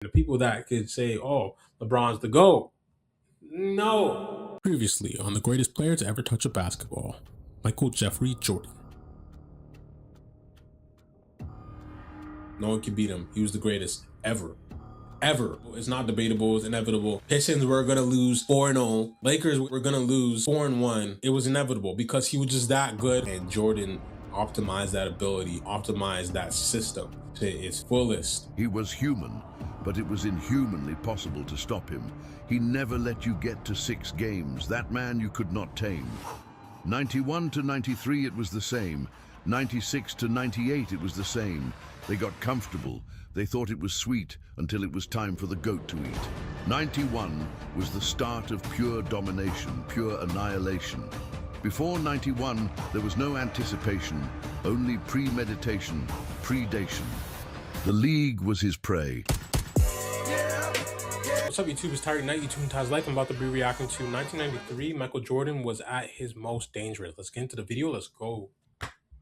The people that could say, oh, LeBron's the GOAT. No. Previously on the greatest player to ever touch a basketball, Michael Jeffrey Jordan. No one can beat him. He was the greatest ever. Ever. It's not debatable. It's inevitable. Pistons were going to lose 4-0. Lakers were going to lose 4-1. It was inevitable because he was just that good. And Jordan optimized that ability, optimized that system to its fullest. He was human, but it was inhumanly possible to stop him. He never let you get to 6 games. That man you could not tame. 91 to 93, it was the same. 96 to 98, it was the same. They got comfortable. They thought it was sweet until it was time for the goat to eat. 91 was the start of pure domination, pure annihilation. Before 91, there was no anticipation, only premeditation, predation. The league was his prey. What's up, YouTube? It's Tyreek Knight, YouTube and Taz Life. I'm about to be reacting to 1993. Michael Jordan was at his most dangerous. Let's get into the video. Let's go.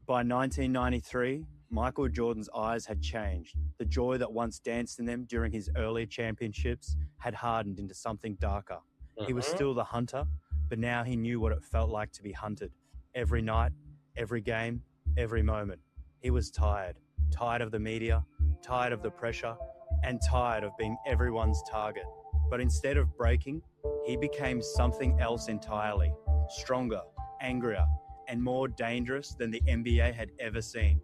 By 1993, Michael Jordan's eyes had changed. The joy that once danced in them during his early championships had hardened into something darker. He was still the hunter, but now he knew what it felt like to be hunted. Every night, every game, every moment. He was tired. Tired of the media, tired of the pressure, and tired of being everyone's target. But instead of breaking, he became something else entirely. Stronger, angrier, and more dangerous than the NBA had ever seen.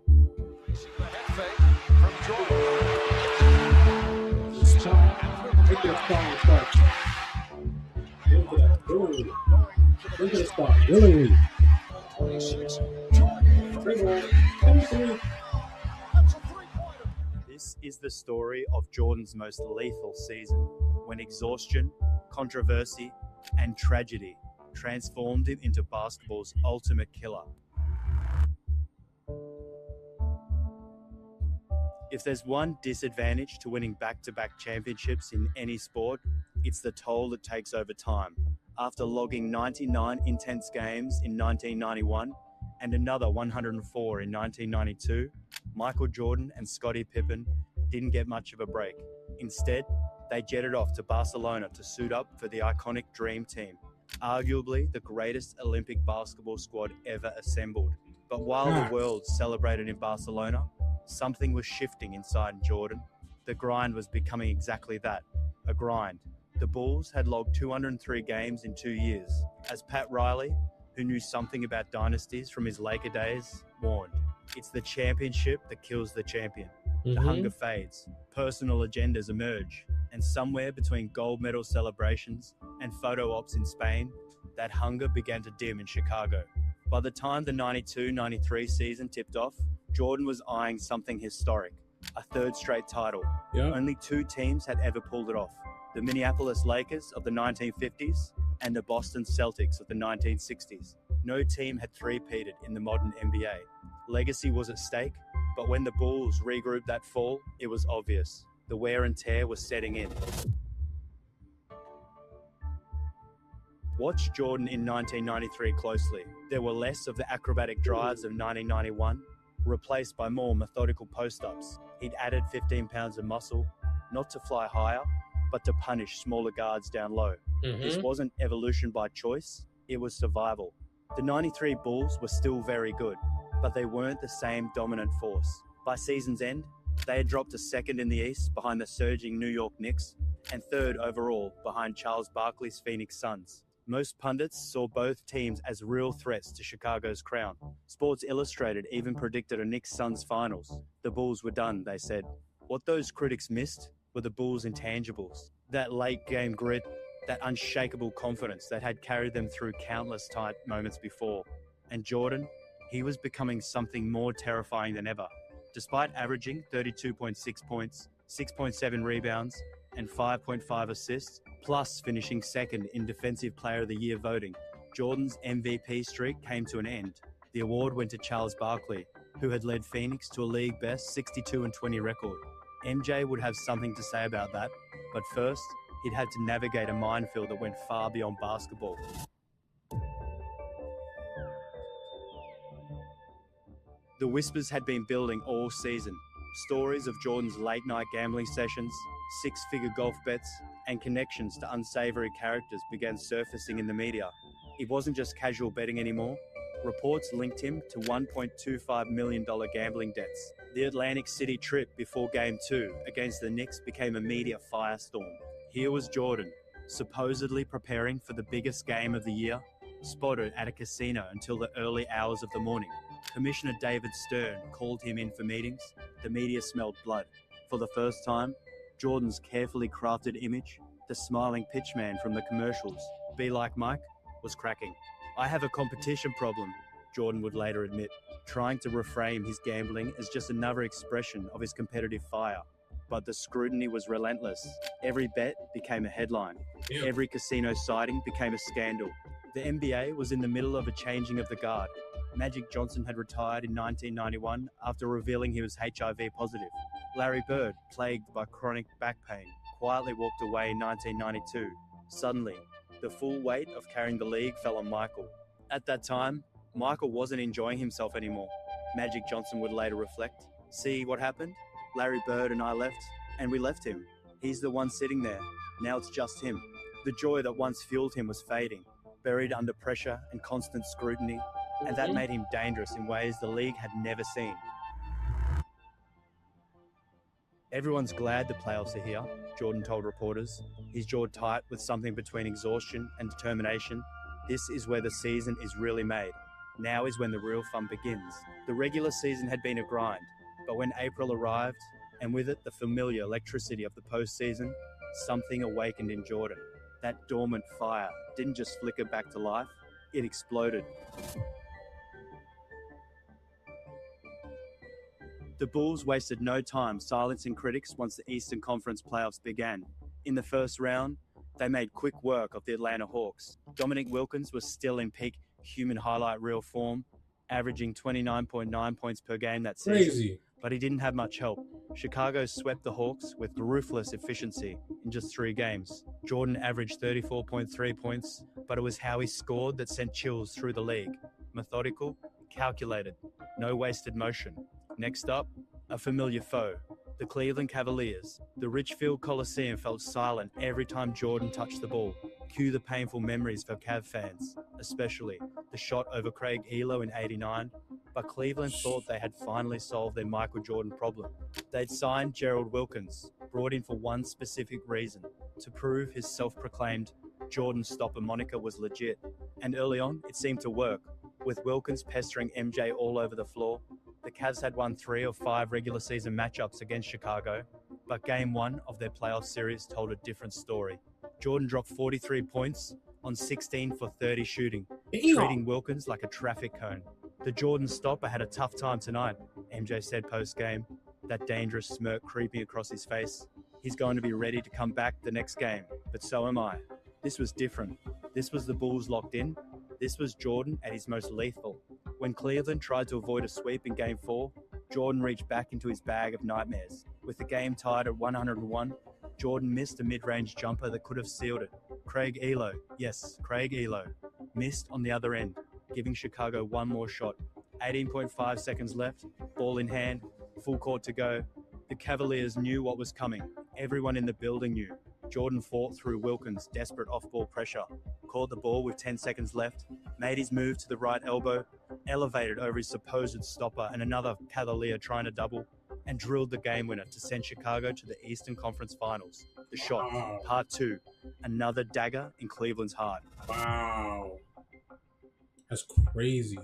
This is the story of Jordan's most lethal season, when exhaustion, controversy, and tragedy transformed him into basketball's ultimate killer. If there's one disadvantage to winning back-to-back championships in any sport, it's the toll it takes over time. After logging 99 intense games in 1991 and another 104 in 1992, Michael Jordan and Scottie Pippen didn't get much of a break. Instead, they jetted off to Barcelona to suit up for the iconic Dream Team, arguably the greatest Olympic basketball squad ever assembled. But while the world celebrated in Barcelona, something was shifting inside Jordan. The grind was becoming exactly that, a grind. The Bulls had logged 203 games in 2 years, as Pat Riley, who knew something about dynasties from his Laker days, warned. It's the championship that kills the champion. The hunger fades, personal agendas emerge, and somewhere between gold medal celebrations and photo ops in Spain, that hunger began to dim in Chicago. By the time the 92-93 season tipped off, Jordan was eyeing something historic, a third straight title. Only 2 teams had ever pulled it off, the Minneapolis Lakers of the 1950s and the Boston Celtics of the 1960s. No team had three-peated in the modern NBA. Legacy was at stake, but when the Bulls regrouped that fall, it was obvious. The wear and tear was setting in. Watch Jordan in 1993 closely. There were less of the acrobatic drives of 1991, replaced by more methodical post-ups. He'd added 15 pounds of muscle, not to fly higher, but to punish smaller guards down low. This wasn't evolution by choice, it was survival. The 93 Bulls were still very good, but they weren't the same dominant force. By season's end, they had dropped to second in the East behind the surging New York Knicks and third overall behind Charles Barkley's Phoenix Suns. Most pundits saw both teams as real threats to Chicago's crown. Sports Illustrated even predicted a Knicks-Suns finals. The Bulls were done, they said. What those critics missed were the Bulls' intangibles. That late-game grit, that unshakable confidence that had carried them through countless tight moments before. And Jordan, he was becoming something more terrifying than ever. Despite averaging 32.6 points, 6.7 rebounds, and 5.5 assists, plus finishing second in Defensive Player of the Year voting, Jordan's MVP streak came to an end. The award went to Charles Barkley, who had led Phoenix to a league-best 62-20 record. MJ would have something to say about that, but first, he'd had to navigate a minefield that went far beyond basketball. The whispers had been building all season. Stories of Jordan's late-night gambling sessions, six-figure golf bets, and connections to unsavory characters began surfacing in the media. It wasn't just casual betting anymore. Reports linked him to $1.25 million gambling debts. The Atlantic City trip before Game 2 against the Knicks became a media firestorm. Here was Jordan, supposedly preparing for the biggest game of the year, spotted at a casino until the early hours of the morning. Commissioner David Stern called him in for meetings. The media smelled blood. For the first time, Jordan's carefully crafted image, the smiling pitchman from the commercials, Be Like Mike, was cracking. I have a competition problem, Jordan would later admit, trying to reframe his gambling as just another expression of his competitive fire. But the scrutiny was relentless. Every bet became a headline. Every casino sighting became a scandal. The NBA was in the middle of a changing of the guard. Magic Johnson had retired in 1991 after revealing he was HIV positive. Larry Bird, plagued by chronic back pain, quietly walked away in 1992. Suddenly, the full weight of carrying the league fell on Michael. At that time, Michael wasn't enjoying himself anymore. Magic Johnson would later reflect. See what happened? Larry Bird and I left, and we left him. He's the one sitting there. Now it's just him. The joy that once fueled him was fading, buried under pressure and constant scrutiny, and that made him dangerous in ways the league had never seen. Everyone's glad the playoffs are here, Jordan told reporters, his jaw tight with something between exhaustion and determination. This is where the season is really made. Now is when the real fun begins. The regular season had been a grind, but when April arrived, and with it the familiar electricity of the postseason, something awakened in Jordan. That dormant fire didn't just flicker back to life, it exploded. The Bulls wasted no time silencing critics once the Eastern Conference playoffs began. In the first round, they made quick work of the Atlanta Hawks. Dominique Wilkins was still in peak human highlight reel form, averaging 29.9 points per game that season. Crazy. But he didn't have much help. Chicago swept the Hawks with ruthless efficiency in just 3 games. Jordan averaged 34.3 points, but it was how he scored that sent chills through the league. Methodical, calculated, no wasted motion. Next up, a familiar foe, the Cleveland Cavaliers. The Richfield Coliseum felt silent every time Jordan touched the ball. Cue the painful memories for Cav fans, especially the shot over Craig Elo in '89. But Cleveland thought they had finally solved their Michael Jordan problem. They'd signed Gerald Wilkins, brought in for one specific reason, to prove his self-proclaimed Jordan stopper moniker was legit. And early on, it seemed to work. With Wilkins pestering MJ all over the floor, the Cavs had won 3 of 5 regular season matchups against Chicago, but Game 1 of their playoff series told a different story. Jordan dropped 43 points on 16 for 30 shooting, treating Wilkins like a traffic cone. The Jordan stopper had a tough time tonight, MJ said post-game, that dangerous smirk creeping across his face. He's going to be ready to come back the next game, but so am I. This was different. This was the Bulls locked in. This was Jordan at his most lethal. When Cleveland tried to avoid a sweep in Game 4, Jordan reached back into his bag of nightmares. With the game tied at 101, Jordan missed a mid-range jumper that could have sealed it. Craig Elo, yes, Craig Elo, missed on the other end, giving Chicago one more shot. 18.5 seconds left, ball in hand, full court to go. The Cavaliers knew what was coming. Everyone in the building knew. Jordan fought through Wilkins' desperate off-ball pressure, caught the ball with 10 seconds left, made his move to the right elbow, elevated over his supposed stopper and another Cavalier trying to double, and drilled the game winner to send Chicago to the Eastern Conference Finals. The shot, part 2, another dagger in Cleveland's heart. Wow. That's crazy.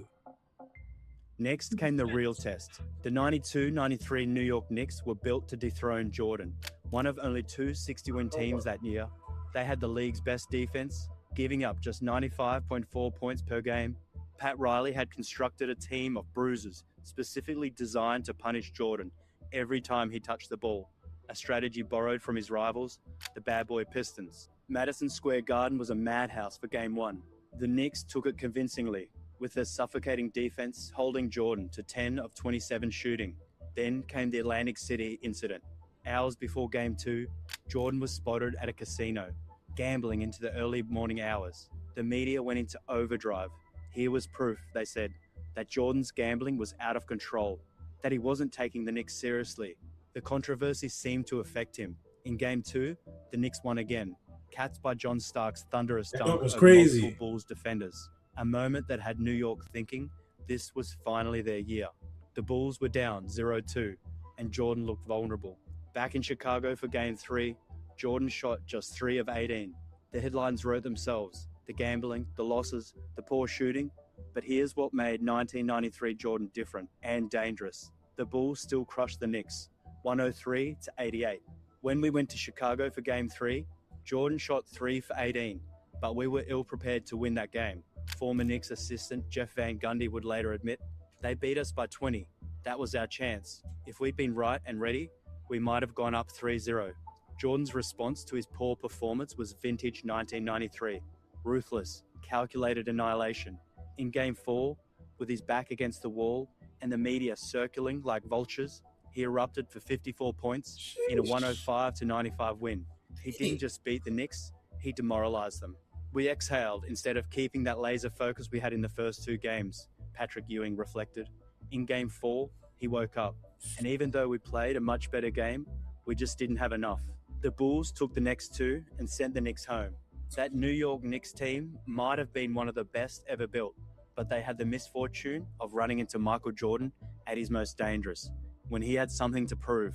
Next came the real test. The 92-93 New York Knicks were built to dethrone Jordan. One of only 2 60-win teams that year, they had the league's best defense, giving up just 95.4 points per game. Pat Riley had constructed a team of bruisers specifically designed to punish Jordan every time he touched the ball, a strategy borrowed from his rivals, the bad boy Pistons. Madison Square Garden was a madhouse for Game 1. The Knicks took it convincingly, with their suffocating defense holding Jordan to 10 of 27 shooting. Then came the Atlantic City incident. Hours before Game 2, Jordan was spotted at a casino, gambling into the early morning hours. The media went into overdrive. Here was proof, they said, that Jordan's gambling was out of control, that he wasn't taking the Knicks seriously. The controversy seemed to affect him. In Game 2, the Knicks won again, capped by John Stark's thunderous That dunk was over crazy. multiple Bulls defenders. A moment that had New York thinking this was finally their year. The Bulls were down 0-2, and Jordan looked vulnerable. Back in Chicago for Game 3, Jordan shot just 3 of 18. The headlines wrote themselves: the gambling, the losses, the poor shooting. But here's what made 1993 Jordan different and dangerous. The Bulls still crushed the Knicks, 103-88. When we went to Chicago for Game 3, Jordan shot 3 for 18, but we were ill-prepared to win that game. Former Knicks assistant Jeff Van Gundy would later admit, "They beat us by 20. That was our chance. If we'd been right and ready, we might have gone up 3-0. Jordan's response to his poor performance was vintage 1993. Ruthless, calculated annihilation. In Game 4, with his back against the wall and the media circling like vultures, he erupted for 54 points in a 105-95 win. He didn't just beat the Knicks, he demoralized them. We exhaled instead of keeping that laser focus we had in the first 2 games, Patrick Ewing reflected. In Game 4, he woke up, and even though we played a much better game, we just didn't have enough. The Bulls took the next 2 and sent the Knicks home. That New York Knicks team might have been one of the best ever built, but they had the misfortune of running into Michael Jordan at his most dangerous, when he had something to prove.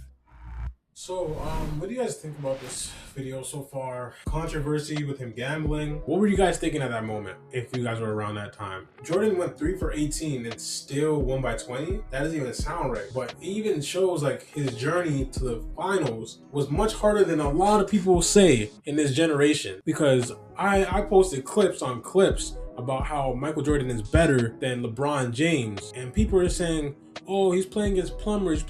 So, what do you guys think about this video so far? Controversy with him gambling. What were you guys thinking at that moment, if you guys were around that time? Jordan went 3 for 18 and still won by 20? That doesn't even sound right. But it even shows like his journey to the finals was much harder than a lot of people say in this generation. Because I posted clips on clips about how Michael Jordan is better than LeBron James. And people are saying, oh, he's playing against plumbers,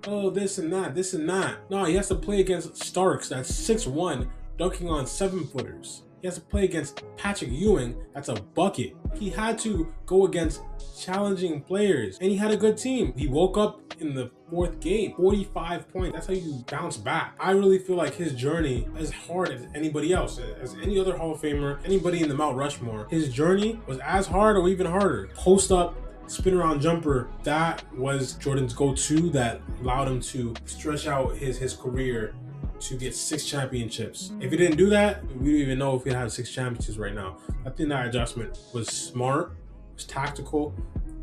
oh, this and that. No, he has to play against Starks, that's 6'1", dunking on 7-footers. He has to play against Patrick Ewing, that's a bucket. He had to go against challenging players, and he had a good team. He woke up in the 4th game, 45 points. That's how you bounce back. I really feel like his journey is hard as anybody else, as any other Hall of Famer, anybody in the Mount Rushmore. His journey was as hard or even harder. Post up, spin around jumper, that was Jordan's go-to that allowed him to stretch out his career to get 6 championships. If he didn't do that, we don't even know if he'd have 6 championships right now. I think that adjustment was smart, it was tactical,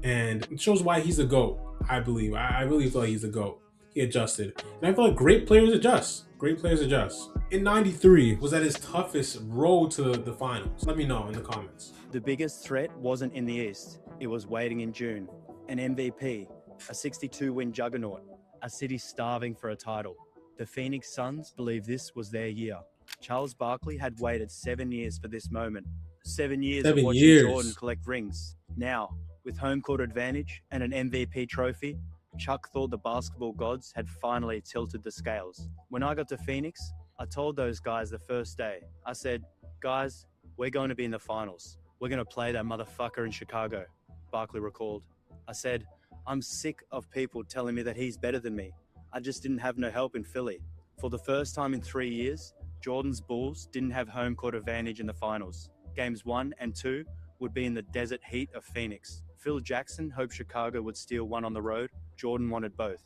and it shows why he's the GOAT, I believe. I really feel like he's the GOAT. He adjusted. And I feel like great players adjust. Great players adjust. In 93, was that his toughest road to the finals? Let me know in the comments. The biggest threat wasn't in the East. It was waiting in June. An MVP, a 62-win juggernaut, a city starving for a title. The Phoenix Suns believed this was their year. Charles Barkley had waited 7 years for this moment. 7 years of watching Jordan collect rings. Now, with home court advantage and an MVP trophy, Chuck thought the basketball gods had finally tilted the scales. When I got to Phoenix, I told those guys the first day, I said, guys, we're going to be in the finals. We're going to play that motherfucker in Chicago, Barkley recalled. I said, I'm sick of people telling me that he's better than me. I just didn't have no help in Philly. For the first time in 3 years, Jordan's Bulls didn't have home court advantage in the finals. Games 1 and 2 would be in the desert heat of Phoenix. Phil Jackson hoped Chicago would steal one on the road. Jordan wanted both.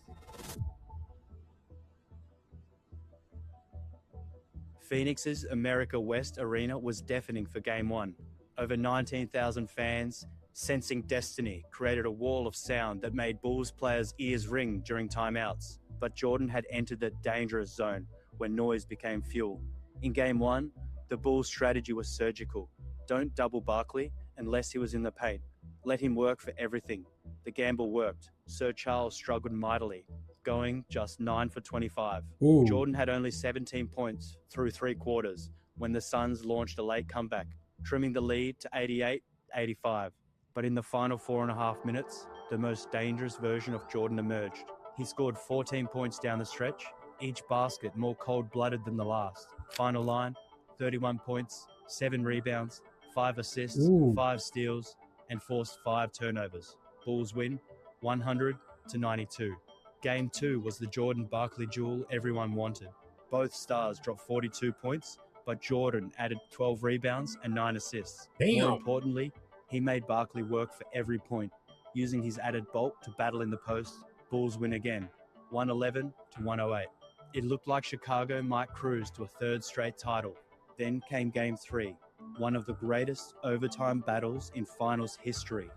Phoenix's America West Arena was deafening for Game 1. Over 19,000 fans, sensing destiny, created a wall of sound that made Bulls players' ears ring during timeouts. But Jordan had entered the dangerous zone where noise became fuel. In Game 1, the Bulls' strategy was surgical. Don't double Barkley unless he was in the paint. Let him work for everything. The gamble worked. Sir Charles struggled mightily, going just 9 for 25. Ooh. Jordan had only 17 points through 3 quarters when the Suns launched a late comeback, trimming the lead to 88-85. But in the final 4.5 minutes, the most dangerous version of Jordan emerged. He scored 14 points down the stretch, each basket more cold-blooded than the last. Final line, 31 points, 7 rebounds, 5 assists, 5 steals, and forced 5 turnovers. Bulls win 100-92. Game 2 was the Jordan-Barkley duel everyone wanted. Both stars dropped 42 points, but Jordan added 12 rebounds and 9 assists. Damn. More importantly, he made Barkley work for every point, using his added bulk to battle in the post. Bulls win again, 111-108. It looked like Chicago might cruise to a third straight title. Then came Game 3, one of the greatest overtime battles in finals history.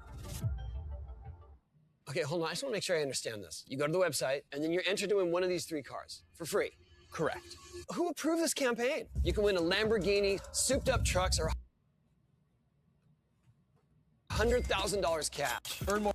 Okay, hold on. I just want to make sure I understand this. You go to the website, and then you're entered to win one of these 3 cars for free. Correct. Who approved this campaign? You can win a Lamborghini, souped-up trucks, or $100,000 cash. Earn more.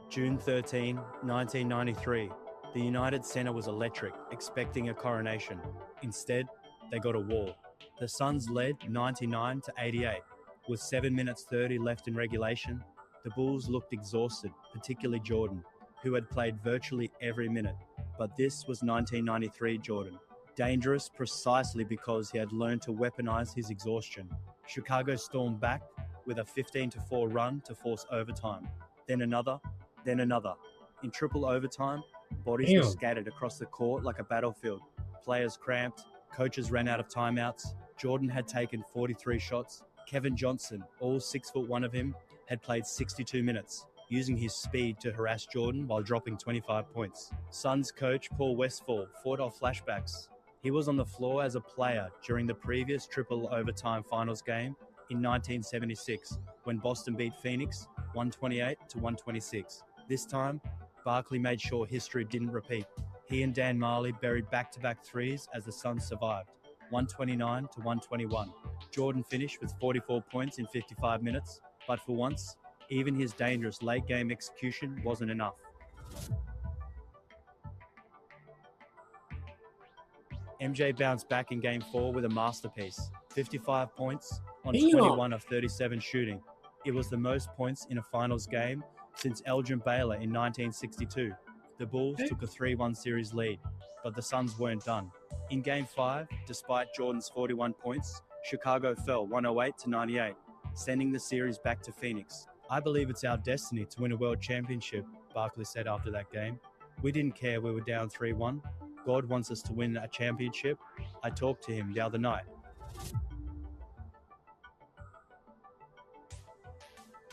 June 13, 1993. The United Center was electric, expecting a coronation. Instead, they got a wall. The Suns led 99-88. With 7 minutes 30 left in regulation, the Bulls looked exhausted, particularly Jordan, who had played virtually every minute. But this was 1993 Jordan, dangerous precisely because he had learned to weaponize his exhaustion. Chicago stormed back with a 15-4 run to force overtime. Then another. In triple overtime, bodies were scattered across the court like a battlefield. Players cramped, coaches ran out of timeouts. Jordan had taken 43 shots. Kevin Johnson, all 6'1" of him, had played 62 minutes, using his speed to harass Jordan while dropping 25 points. Suns coach Paul Westphal fought off flashbacks. He was on the floor as a player during the previous triple overtime finals game in 1976, when Boston beat Phoenix 128-126. This time, Barkley made sure history didn't repeat. He and Dan Marley buried back-to-back threes as the Suns survived, 129-121. Jordan finished with 44 points in 55 minutes, but for once, even his dangerous late-game execution wasn't enough. MJ bounced back in Game 4 with a masterpiece, 55 points on 21 of 37 shooting. It was the most points in a finals game since Elgin Baylor in 1962. The Bulls took a 3-1 series lead, but the Suns weren't done. In Game 5, despite Jordan's 41 points, Chicago fell 108-98, sending the series back to Phoenix. "I believe it's our destiny to win a world championship," Barkley said after that game. "We didn't care we were down 3-1. God wants us to win a championship. I talked to him the other night."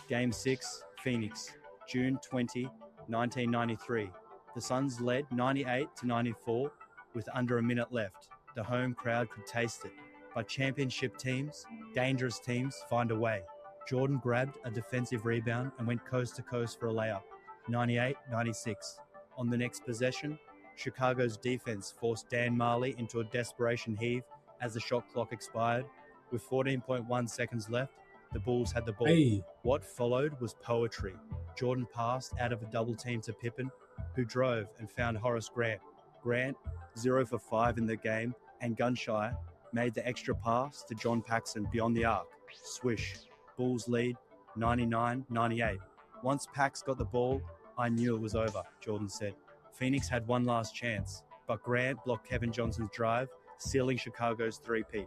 Game 6, Phoenix, June 20, 1993. The Suns led 98-94 with under a minute left. The home crowd could taste it. But championship teams, dangerous teams, find a way. Jordan grabbed a defensive rebound and went coast to coast for a layup, 98-96. On the next possession, Chicago's defense forced Dan Marley into a desperation heave as the shot clock expired. With 14.1 seconds left, the Bulls had the ball. What followed was poetry. Jordan passed out of a double team to Pippen, who drove and found Horace Grant. Grant, 0 for 5 in the game, and gun-shy, made the extra pass to John Paxson beyond the arc. Swish. Bulls lead 99-98. "Once Pax got the ball, I knew it was over," Jordan said. Phoenix had one last chance, but Grant blocked Kevin Johnson's drive, sealing Chicago's three-peat.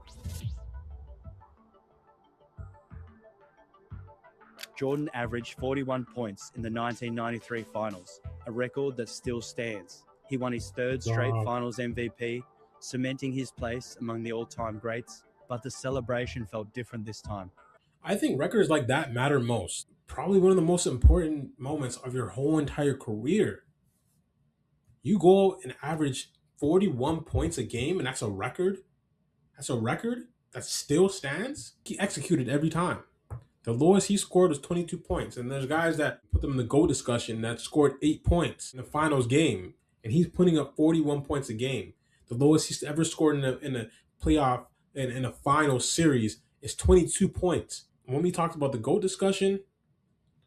Jordan averaged 41 points in the 1993 finals, a record that still stands. He won his third straight finals MVP, cementing his place among the all-time greats, but the celebration felt different this time. I think records like that matter most. Probably one of the most important moments of your whole entire career. You go and average 41 points a game, and that's a record? That's a record that still stands? He executed every time. The lowest he scored was 22 points, and there's guys that put them in the GOAT discussion that scored 8 points in the finals game, and he's putting up 41 points a game. The lowest he's ever scored in a playoff in a final series is 22 points. When we talked about the GOAT discussion,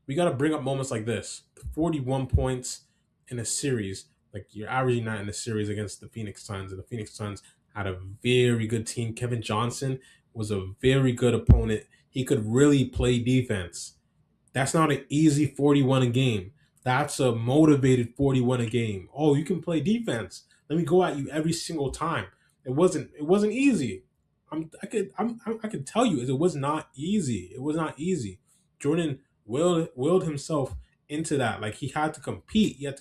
we got to bring up moments like this. 41 points in a series. Like, you're averaging that in a series against the Phoenix Suns, and the Phoenix Suns had a very good team. Kevin Johnson was a very good opponent. He could really play defense. That's not an easy 41 a game. That's a motivated 41 a game. Oh, you can play defense. Let me go at you every single time. It wasn't easy. I could tell you it was not easy. It was not easy. Jordan willed himself into that. Like, he had to compete. He had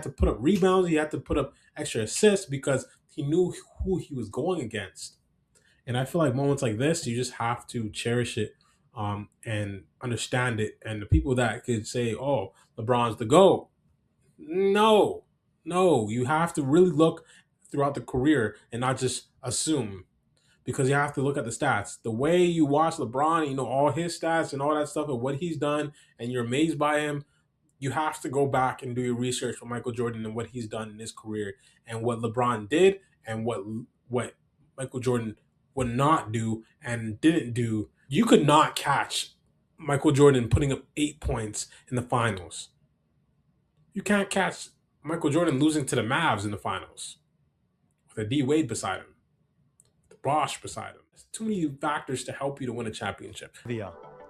to put up rebounds. He had to put up extra assists because he knew who he was going against. And I feel like moments like this, you just have to cherish it and understand it. And the people that could say, "Oh, LeBron's the GOAT," No, no. You have to really look throughout the career and not just assume, because you have to look at the stats. The way you watch LeBron, you know, all his stats and all that stuff and what he's done, and you're amazed by him. You have to go back and do your research for Michael Jordan and what he's done in his career and what LeBron did and what Michael Jordan would not do and didn't do. You could not catch Michael Jordan putting up 8 points in the finals. You can't catch Michael Jordan losing to the Mavs in the finals with a D Wade beside him, the Bosh beside him. There's too many factors to help you to win a championship.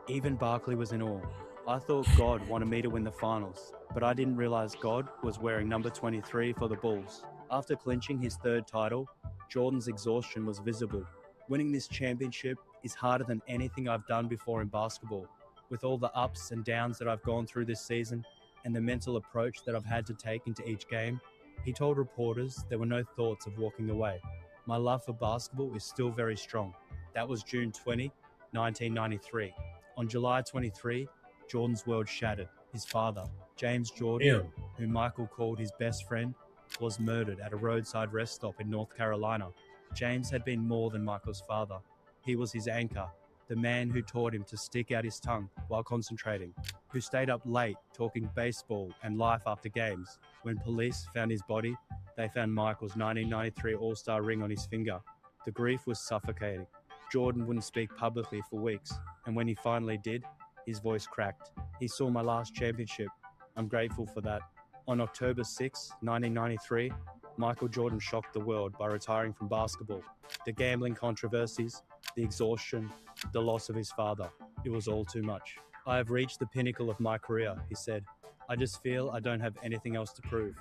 Even Barkley was in awe. I thought God wanted me to win the finals, but I didn't realize God was wearing number 23 for the Bulls. After clinching his third title, Jordan's exhaustion was visible. Winning this championship is harder than anything I've done before in basketball. With all the ups and downs that I've gone through this season and the mental approach that I've had to take into each game, he told reporters there were no thoughts of walking away. My love for basketball is still very strong. That was June 20, 1993. On July 23, Jordan's world shattered. His father, James Jordan, who Michael called his best friend, was murdered at a roadside rest stop in North Carolina. James had been more than Michael's father. He was his anchor, the man who taught him to stick out his tongue while concentrating, who stayed up late talking baseball and life after games. When police found his body, they found Michael's 1993 All-Star ring on his finger. The grief was suffocating. Jordan wouldn't speak publicly for weeks, and when he finally did, his voice cracked. He saw my last championship. I'm grateful for that. On October 6, 1993, Michael Jordan shocked the world by retiring from basketball. The gambling controversies, the exhaustion, the loss of his father. It was all too much. I have reached the pinnacle of my career, he said. I just feel I don't have anything else to prove.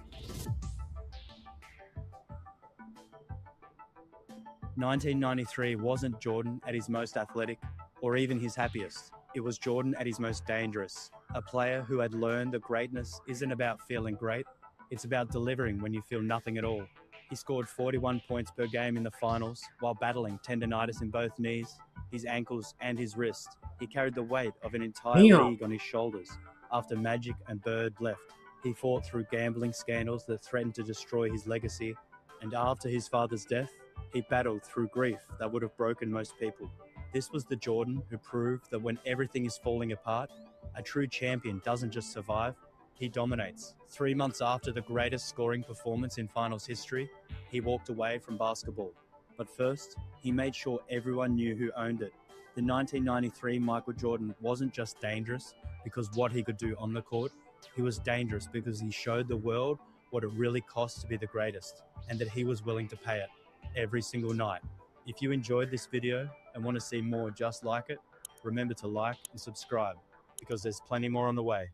1993 wasn't Jordan at his most athletic or even his happiest. It was Jordan at his most dangerous. A player who had learned that greatness isn't about feeling great, it's about delivering when you feel nothing at all. He scored 41 points per game in the finals while battling tendonitis in both knees, his ankles and his wrist. He carried the weight of an entire league on his shoulders after Magic and Bird left. He fought through gambling scandals that threatened to destroy his legacy, and after his father's death, he battled through grief that would have broken most people. This was the Jordan who proved that when everything is falling apart, a true champion doesn't just survive, he dominates. 3 months after the greatest scoring performance in finals history, he walked away from basketball. But first, he made sure everyone knew who owned it. The 1993 Michael Jordan wasn't just dangerous because what he could do on the court, he was dangerous because he showed the world what it really costs to be the greatest, and that he was willing to pay it every single night. If you enjoyed this video and want to see more just like it, remember to like and subscribe because there's plenty more on the way.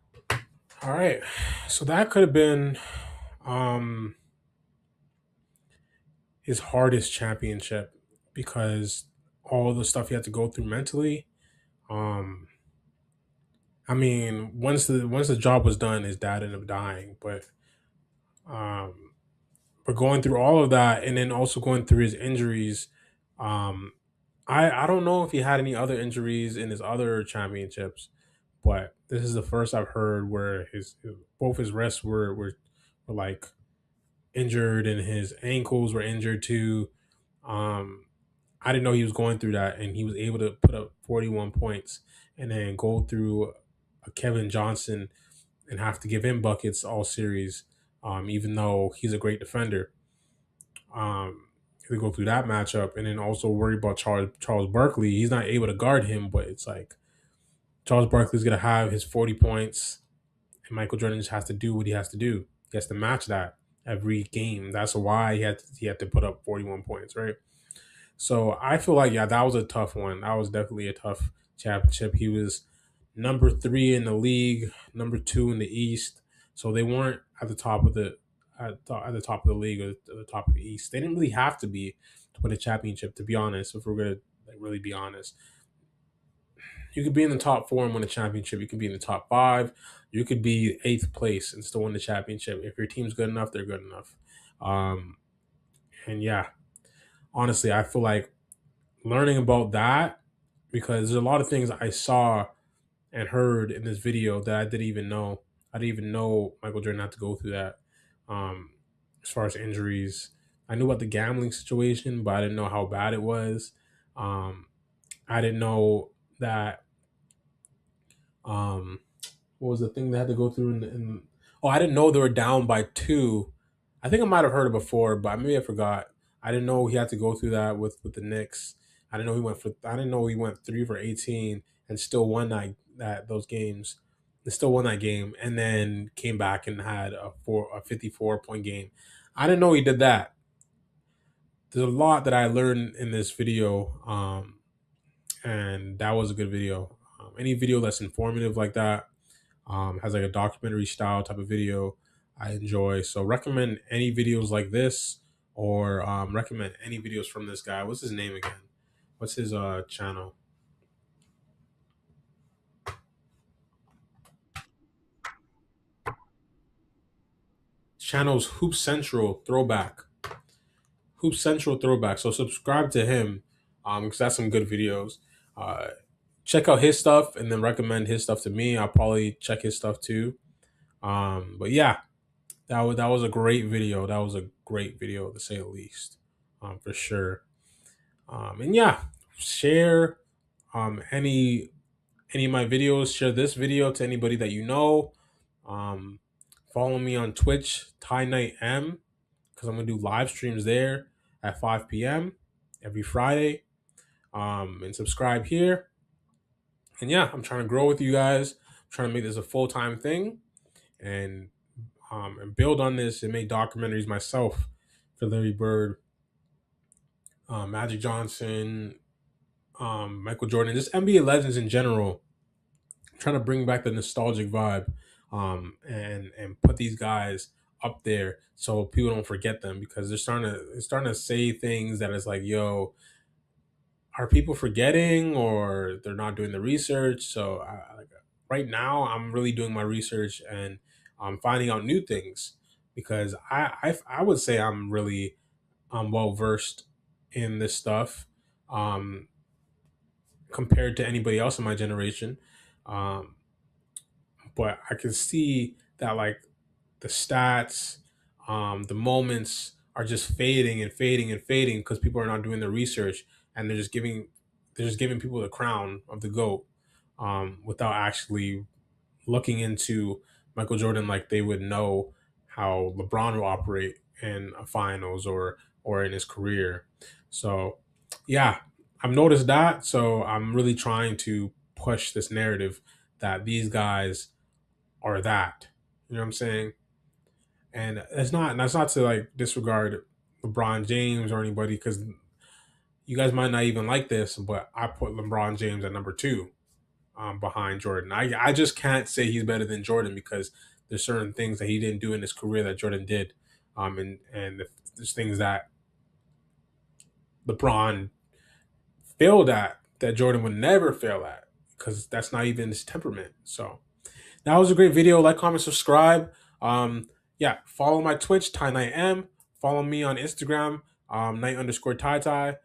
All right. So that could have been his hardest championship because all the stuff he had to go through mentally. I mean, once the job was done, his dad ended up dying, but going through all of that and then also going through his injuries, I don't know if he had any other injuries in his other championships, but this is the first I've heard where both his wrists were like injured and his ankles were injured too. I didn't know he was going through that, and he was able to put up 41 points and then go through a Kevin Johnson and have to give him buckets all series, even though he's a great defender. To go through that matchup and then also worry about Charles Barkley. He's not able to guard him, but it's like Charles Barkley's going to have his 40 points and Michael Jordan just has to do what he has to do. He has to match that every game. That's why he had to put up 41 points, right? So I feel like, yeah, that was a tough one. That was definitely a tough championship. He was number 3 in the league, number 2 in the East. So they weren't at the top of the league or the top of the East. They didn't really have to be to win a championship, to be honest. If we're gonna really be honest, you could be in the top 4 and win a championship. You could be in the top 5. You could be 8th place and still win the championship. If your team's good enough, they're good enough. And yeah, honestly, I feel like learning about that, because there's a lot of things I saw and heard in this video that I didn't even know. I didn't even know Michael Jordan had to go through that. As far as injuries, I knew about the gambling situation, but I didn't know how bad it was. Um, I didn't know that. Um, what was the thing they had to go through? Oh, I didn't know they were down by 2. I think I might have heard it before, but maybe I forgot. I didn't know he had to go through that with the Knicks. I didn't know he went 3 for 18 and still won those games. They still won that game and then came back and had a 54-point game. I didn't know he did that. There's a lot that I learned in this video, and that was a good video. Any video that's informative like that, has like a documentary style type of video, I enjoy. So recommend any videos like this, or recommend any videos from this guy. What's his name again? What's his channel? Channel's Hoop Central Throwback. Hoop Central Throwback. So subscribe to him, because that's some good videos. Check out his stuff and then recommend his stuff to me. I'll probably check his stuff too. But yeah, that was a great video. That was a great video to say the least, for sure. And yeah, share any of my videos. Share this video to anybody that you know. Follow me on Twitch, Thai Night M, because I'm gonna do live streams there at 5 p.m. every Friday. And subscribe here. And yeah, I'm trying to grow with you guys. I'm trying to make this a full-time thing, and build on this and make documentaries myself for Larry Bird, Magic Johnson, Michael Jordan, just NBA legends in general. I'm trying to bring back the nostalgic vibe, and put these guys up there so people don't forget them, because they're starting to say things that is like, yo, are people forgetting or they're not doing the research? So right now, I'm really doing my research and finding out new things, because I would say I'm really well versed in this stuff, um, compared to anybody else in my generation. Um, but I can see that, like, the stats, the moments are just fading and fading and fading because people are not doing the research, and they're just giving people the crown of the GOAT, without actually looking into Michael Jordan like they would know how LeBron will operate in a finals or in his career. So yeah, I've noticed that. So I'm really trying to push this narrative that these guys are that. You know what I'm saying? And that's not to like disregard LeBron James or anybody, because you guys might not even like this, but I put LeBron James at number 2, behind Jordan. I just can't say he's better than Jordan, because there's certain things that he didn't do in his career that Jordan did, and there's things that LeBron failed at that Jordan would never fail at, because that's not even his temperament. So that was a great video. Like, comment, subscribe. Yeah, follow my Twitch, Thai Night M. Follow me on Instagram, night_Tai Tai.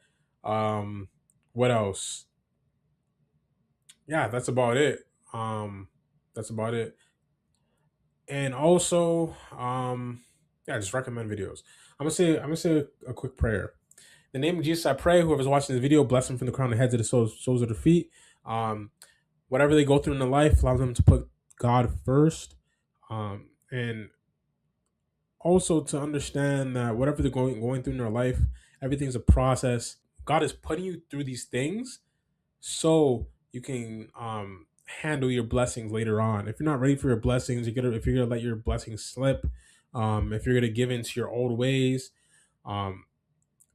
What else? Yeah, that's about it. That's about it. And also, yeah, just recommend videos. I'm gonna say a quick prayer. In the name of Jesus, I pray. Whoever's watching this video, bless them from the crown of their heads to the soles of their feet. Whatever they go through in their life, allow them to put God first, and also to understand that whatever they're going through in their life, everything's a process. God is putting you through these things so you can handle your blessings later on. If you're not ready for your blessings, if you're gonna let your blessings slip, if you're gonna give into your old ways, um,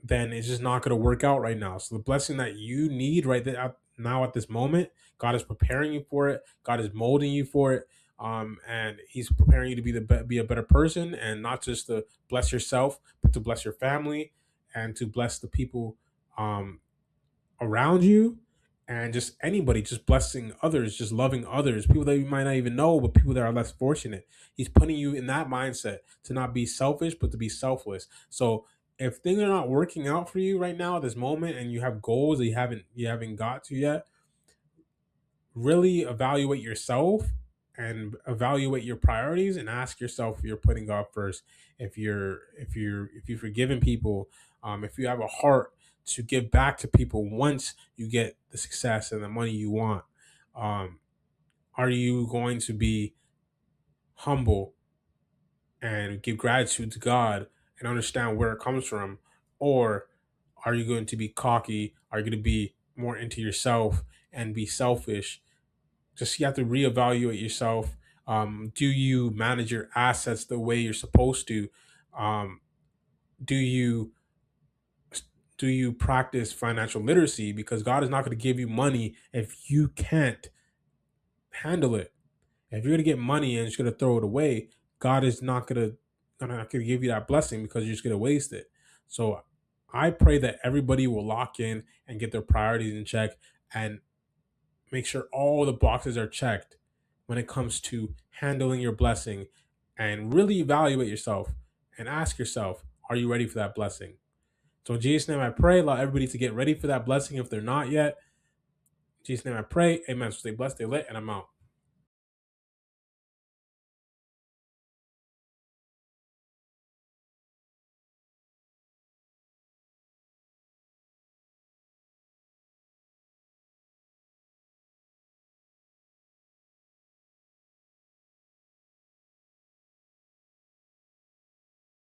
then it's just not gonna work out right now. So the blessing that you need right there now at this moment, God is preparing you for it. God is molding you for it. And He's preparing you to be a better person, and not just to bless yourself, but to bless your family and to bless the people um, around you, and just anybody, just blessing others, just loving others, people that you might not even know, but people that are less fortunate. He's putting you in that mindset to not be selfish, but to be selfless. So if things are not working out for you right now at this moment, and you have goals that you haven't got to yet, really evaluate yourself and evaluate your priorities and ask yourself if you're putting God first, if you've forgiven people, if you have a heart to give back to people once you get the success and the money you want. Are you going to be humble and give gratitude to God and understand where it comes from? Or are you going to be cocky? Are you going to be more into yourself and be selfish? Just you have to reevaluate yourself. Do you manage your assets the way you're supposed to? Um, do you practice financial literacy? Because God is not going to give you money if you can't handle it. If you're going to get money and just going to throw it away, God is not going to give you that blessing because you're just going to waste it. So I pray that everybody will lock in and get their priorities in check and make sure all the boxes are checked when it comes to handling your blessing, and really evaluate yourself and ask yourself, are you ready for that blessing? So in Jesus' name I pray, allow everybody to get ready for that blessing if they're not yet. In Jesus' name I pray, amen. So stay blessed, stay lit, and I'm out.